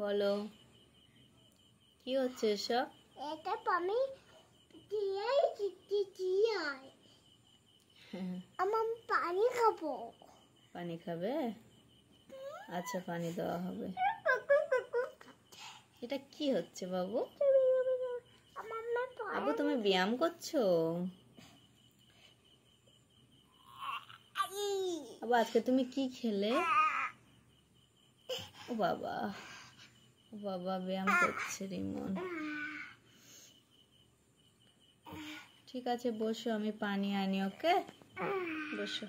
বলো কি হচ্ছে এসব? এটা পানি দিয়ে আমার পানি খাবো। পানি খাবে? আচ্ছা পানি দেওয়া হবে। এটা কি হচ্ছে বাবু? বাবু তুমি ব্যায়াম করছো? বাবু আজকে তুমি কি খেলে? ও বাবা, ও বাবা ব্যায়াম করছে রিমন। ঠিক আছে বসো, আমি পানি আনি। ওকে বসো।